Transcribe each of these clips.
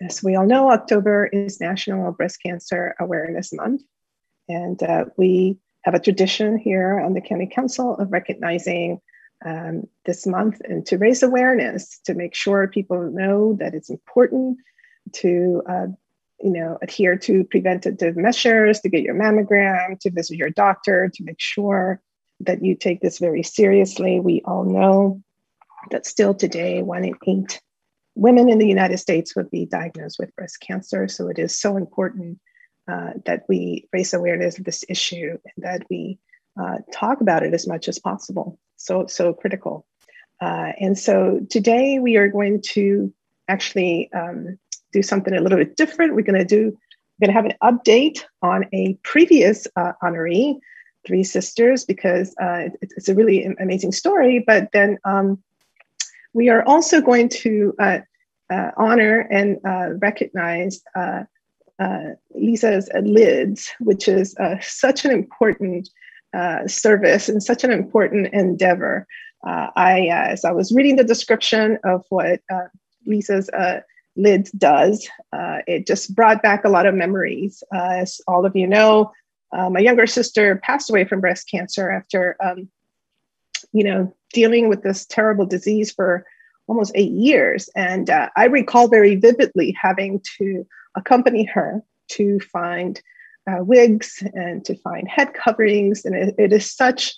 As we all know, October is National Breast Cancer Awareness Month. And we have a tradition here on the County Council of recognizing this month and to raise awareness, to make sure people know that it's important to adhere to preventative measures, to get your mammogram, to visit your doctor, to make sure that you take this very seriously. We all know that still today, 1 in 8 women in the United States would be diagnosed with breast cancer. So it is so important that we raise awareness of this issue and that we talk about it as much as possible. So critical. And so today we are going to actually do something a little bit different. We're going to have an update on a previous honoree, 3 sisters, because it's a really amazing story. But then we are also going to honor and recognize Lisa's lids, which is such an important service and such an important endeavor. As I was reading the description of what Lisa's lids does, it just brought back a lot of memories. As all of you know, my younger sister passed away from breast cancer after, dealing with this terrible disease for almost 8 years. And I recall very vividly having to accompany her to find wigs and to find head coverings. And it is such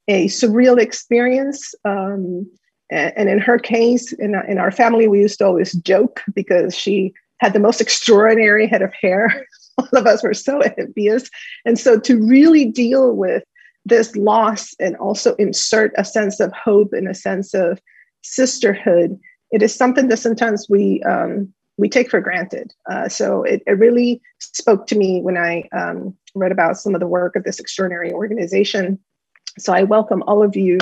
a surreal experience. And in her case, in our family, we used to always joke because she had the most extraordinary head of hair. All of us were so envious. And so to really deal with this loss and also insert a sense of hope and a sense of sisterhood, it is something that sometimes we take for granted. So it really spoke to me when I read about some of the work of this extraordinary organization. So I welcome all of you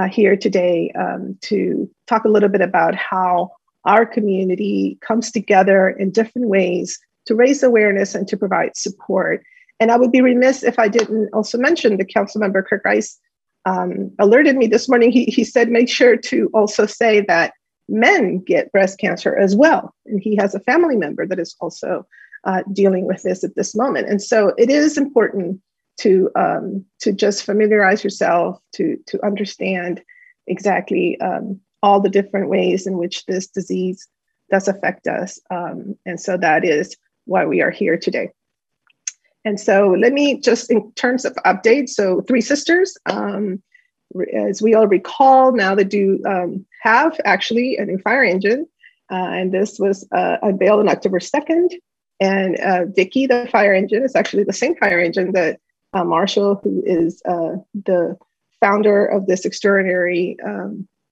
here today to talk a little bit about how our community comes together in different ways to raise awareness and to provide support. And I would be remiss if I didn't also mention the Councilmember Kirk Rice alerted me this morning. He said, make sure to also say that men get breast cancer as well. And he has a family member that is also dealing with this at this moment. And so it is important to just familiarize yourself, to understand exactly all the different ways in which this disease does affect us. And so that is why we are here today. And so let me just, in terms of updates, so 3 sisters, as we all recall, now they do have actually a new fire engine. And this was unveiled on October 2nd. And Vicky, the fire engine, is actually the same fire engine that Marshall, who is the founder of this extraordinary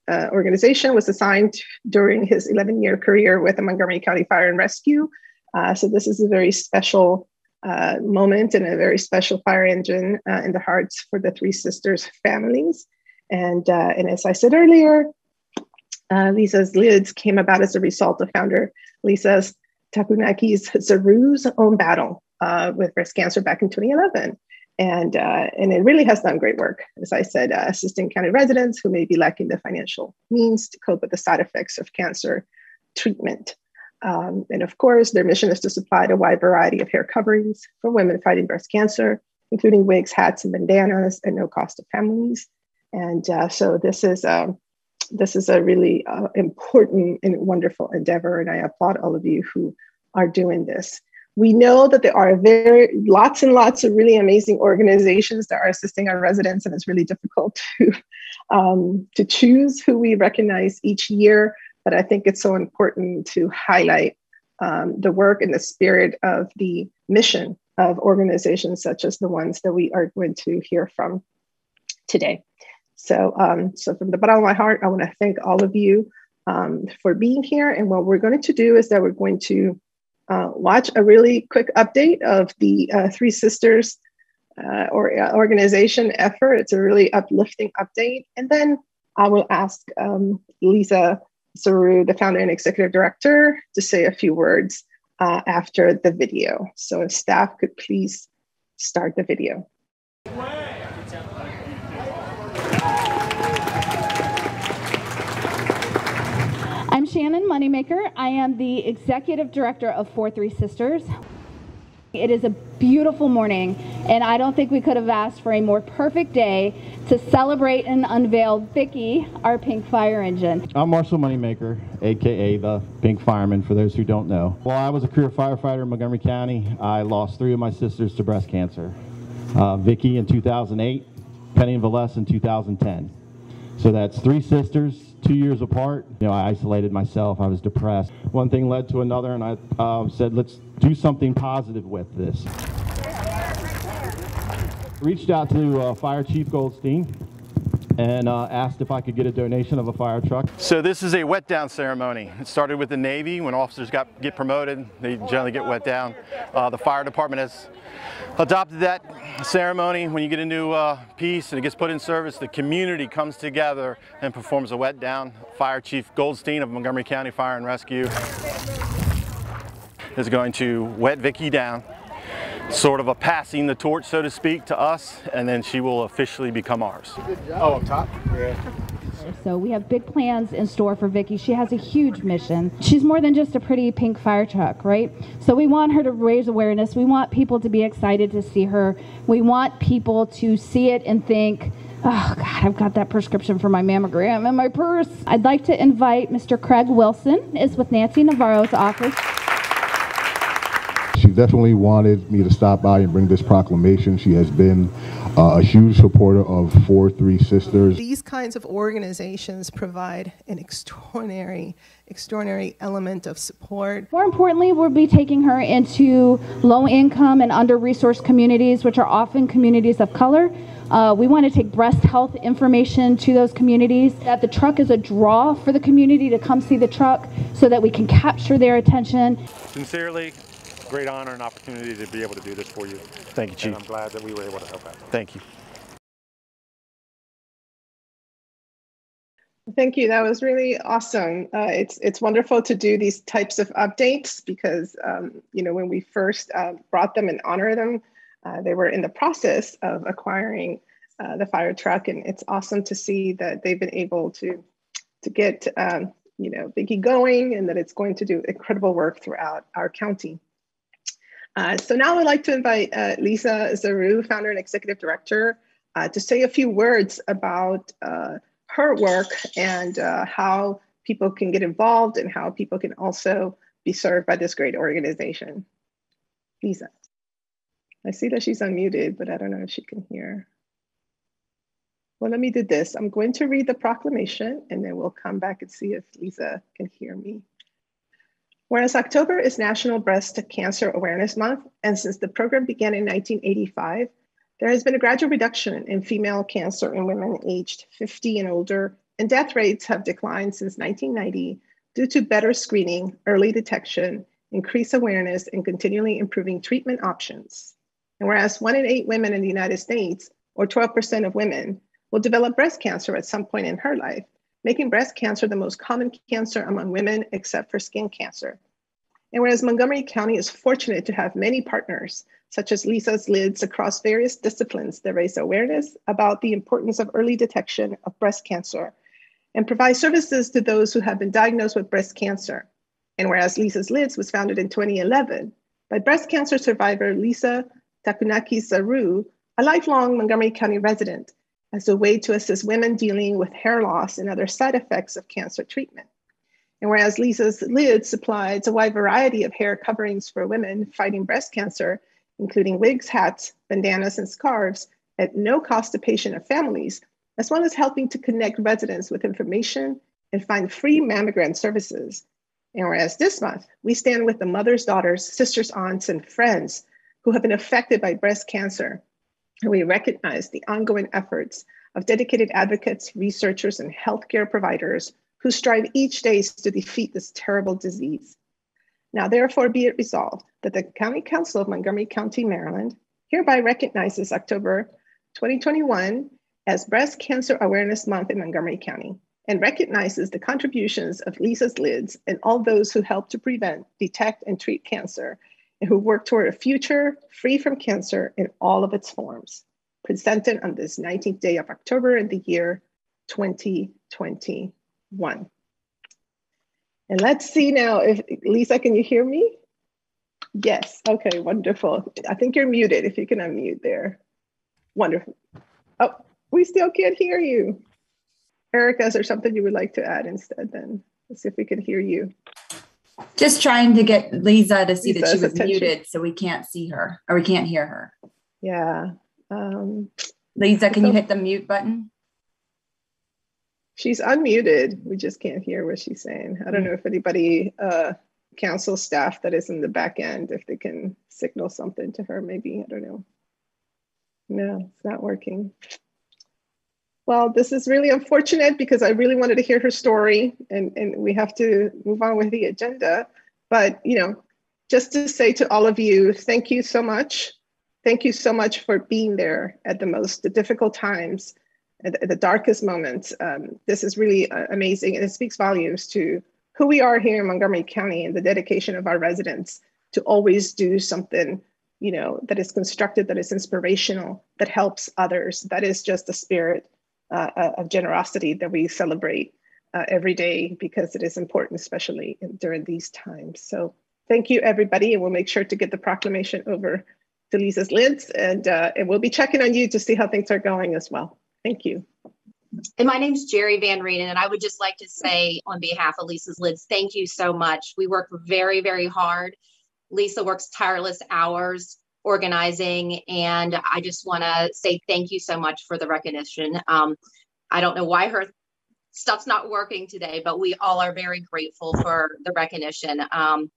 organization, was assigned during his 11-year career with the Montgomery County Fire and Rescue. So this is a very special moment and a very special fire engine in the hearts for the 3 sisters' families. And as I said earlier, Lisa's lids came about as a result of founder Lisa's Takunaki's Zaru's own battle with breast cancer back in 2011. And it really has done great work, as I said, assisting county residents who may be lacking the financial means to cope with the side effects of cancer treatment. And of course, their mission is to supply a wide variety of hair coverings for women fighting breast cancer, including wigs, hats, and bandanas at no cost to families. And so this is a really important and wonderful endeavor, and I applaud all of you who are doing this. We know that there are lots and lots of really amazing organizations that are assisting our residents, and it's really difficult to choose who we recognize each year. But I think it's so important to highlight the work and the spirit of the mission of organizations such as the ones that we are going to hear from today. So from the bottom of my heart, I want to thank all of you for being here. And what we're going to do is that we're going to watch a really quick update of the 3 Sisters organization effort. It's a really uplifting update. And then I will ask Lisa Zaru, the founder and executive director, to say a few words after the video. So if staff could please start the video. I'm Shannon Moneymaker. I am the Executive Director of 4-3 Sisters. It is a beautiful morning, and I don't think we could have asked for a more perfect day to celebrate and unveil Vicki, our pink fire engine. I'm Marshall Moneymaker, aka the Pink Fireman, for those who don't know. While I was a career firefighter in Montgomery County, I lost 3 of my sisters to breast cancer. Vicki in 2008, Penny and Valessa in 2010. So that's 3 sisters, 2 years apart. You know, I isolated myself. I was depressed. One thing led to another, and I said, let's do something positive with this. Reached out to Fire Chief Goldstein and asked if I could get a donation of a fire truck. So this is a wet down ceremony. It started with the Navy. When officers get promoted, they generally get wet down. The fire department has adopted that ceremony. When you get a new piece and it gets put in service, the community comes together and performs a wet down. Fire Chief Goldstein of Montgomery County Fire and Rescue is going to wet Vicki down, sort of a passing the torch, so to speak, to us, and then she will officially become ours. Oh, up top? Yeah. So we have big plans in store for Vicki. She has a huge mission. She's more than just a pretty pink fire truck, right? So we want her to raise awareness. We want people to be excited to see her. We want people to see it and think, oh God, I've got that prescription for my mammogram in my purse. I'd like to invite Mr. Craig Wilson, is with Nancy Navarro's office. She definitely wanted me to stop by and bring this proclamation. She has been a huge supporter of 4-3 Sisters. These kinds of organizations provide an extraordinary element of support. More importantly, we'll be taking her into low-income and under-resourced communities, which are often communities of color. We want to take breast health information to those communities, that the truck is a draw for the community to come see the truck so that we can capture their attention. Sincerely, great honor and opportunity to be able to do this for you. Thank you, Chief. And I'm glad that we were able to help out. Thank you. Thank you. That was really awesome. It's wonderful to do these types of updates because you know, when we first brought them and honored them, they were in the process of acquiring the fire truck, and it's awesome to see that they've been able to get you know, Vicki going, and that it's going to do incredible work throughout our county. So now I'd like to invite Lisa Zaru, founder and executive director, to say a few words about her work and how people can get involved and how people can also be served by this great organization. Lisa. I see that she's unmuted, but I don't know if she can hear. Well, let me do this. I'm going to read the proclamation and then we'll come back and see if Lisa can hear me. Whereas October is National Breast Cancer Awareness Month, and since the program began in 1985, there has been a gradual reduction in female cancer in women aged 50 and older, and death rates have declined since 1990 due to better screening, early detection, increased awareness, and continually improving treatment options. And whereas 1 in 8 women in the United States, or 12% of women, will develop breast cancer at some point in her life, making breast cancer the most common cancer among women except for skin cancer. And whereas Montgomery County is fortunate to have many partners, such as Lisa's Lids across various disciplines that raise awareness about the importance of early detection of breast cancer and provide services to those who have been diagnosed with breast cancer. And whereas Lisa's Lids was founded in 2011 by breast cancer survivor Lisa Takunaki Zaru, a lifelong Montgomery County resident, as a way to assist women dealing with hair loss and other side effects of cancer treatment. And whereas Lisa's Lids supplies a wide variety of hair coverings for women fighting breast cancer, including wigs, hats, bandanas, and scarves at no cost to patient and families, as well as helping to connect residents with information and find free mammogram services. And whereas this month, we stand with the mothers, daughters, sisters, aunts, and friends who have been affected by breast cancer. And we recognize the ongoing efforts of dedicated advocates, researchers, and healthcare providers who strive each day to defeat this terrible disease. Now, therefore, be it resolved that the County Council of Montgomery County, Maryland, hereby recognizes October 2021 as Breast Cancer Awareness Month in Montgomery County, and recognizes the contributions of Lisa's Lids and all those who help to prevent, detect, and treat cancer, and who work toward a future free from cancer in all of its forms, presented on this 19th day of October in the year 2021. And let's see now if, Lisa, can you hear me? Yes, okay, wonderful. I think you're muted, if you can unmute there. Wonderful. Oh, we still can't hear you. Erica, is there something you would like to add instead then? Let's see if we can hear you. Just trying to get Lisa to see that she was attention. muted, so we can't see her, or we can't hear her. Yeah. Lisa, can you hit the mute button? She's unmuted. We just can't hear what she's saying. I don't know if anybody, council staff that is in the back end, if they can signal something to her, maybe, I don't know. No, it's not working. Well, this is really unfortunate because I really wanted to hear her story, and we have to move on with the agenda. But, you know, just to say to all of you, thank you so much. Thank you so much for being there at the most difficult times, at the darkest moments. This is really amazing, and it speaks volumes to who we are here in Montgomery County and the dedication of our residents to always do something, you know, that is constructive, that is inspirational, that helps others. That is just the spirit of generosity that we celebrate every day, because it is important, especially during these times. So thank you, everybody, and we'll make sure to get the proclamation over to Lisa's Lids, and we'll be checking on you to see how things are going as well. Thank you. And my name's Jerry Van Reenen, and I would just like to say on behalf of Lisa's Lids, thank you so much. We work very, very hard. Lisa works tireless hours organizing, and I just want to say thank you so much for the recognition. I don't know why her stuff's not working today, but we all are very grateful for the recognition,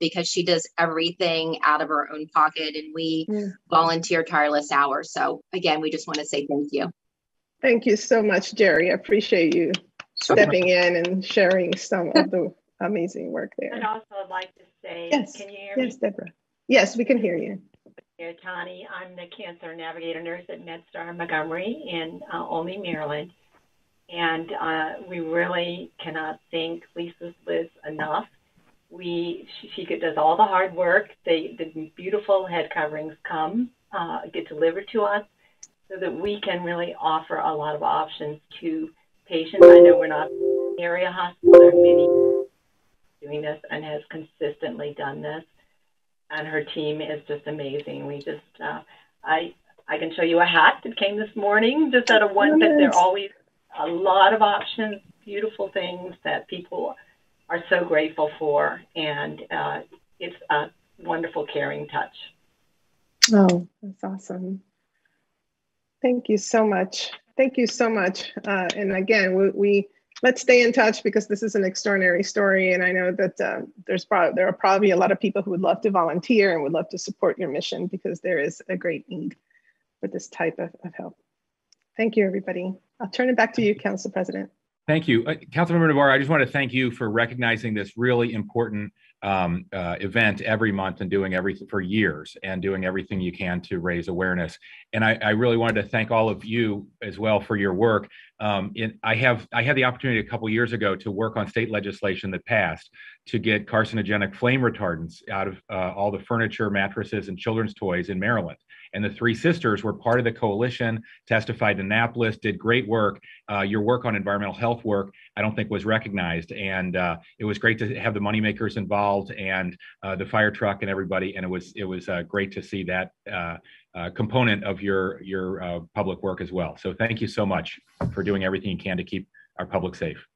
because she does everything out of her own pocket, and we volunteer tireless hours. So again, we just want to say thank you. Thank you so much, Jerry. I appreciate you stepping in and sharing some of the amazing work there. And also I'd like to say, yes, can you hear me? Yes, Deborah. Yes, we can hear you. Here, Tani, I'm the Cancer Navigator Nurse at MedStar Montgomery in Olney, Maryland. And we really cannot thank Lisa's Lids enough. She does all the hard work. The beautiful head coverings get delivered to us, so that we can really offer a lot of options to patients. I know we're not an area hospital. There are many doing this and has consistently done this. And her team is just amazing. We just, I can show you a hat that came this morning, just out of one, but there are always a lot of options, beautiful things that people are so grateful for. And it's a wonderful, caring touch. Oh, that's awesome. Thank you so much. Thank you so much. And again, let's stay in touch, because this is an extraordinary story. And I know that there are probably a lot of people who would love to volunteer and would love to support your mission, because there is a great need for this type of help. Thank you, everybody. I'll turn it back to you, Council President. Thank you. Councilmember Navarro, I just want to thank you for recognizing this really important event every month, and doing everything for years, and doing everything you can to raise awareness. And I really wanted to thank all of you as well for your work. I had the opportunity a couple years ago to work on state legislation that passed to get carcinogenic flame retardants out of all the furniture, mattresses, and children's toys in Maryland. And the three sisters were part of the coalition, testified in Annapolis, did great work. Your work on environmental health work, I don't think was recognized. And it was great to have the moneymakers involved, and the fire truck and everybody. And it was great to see that component of your public work as well. So thank you so much for doing everything you can to keep our public safe.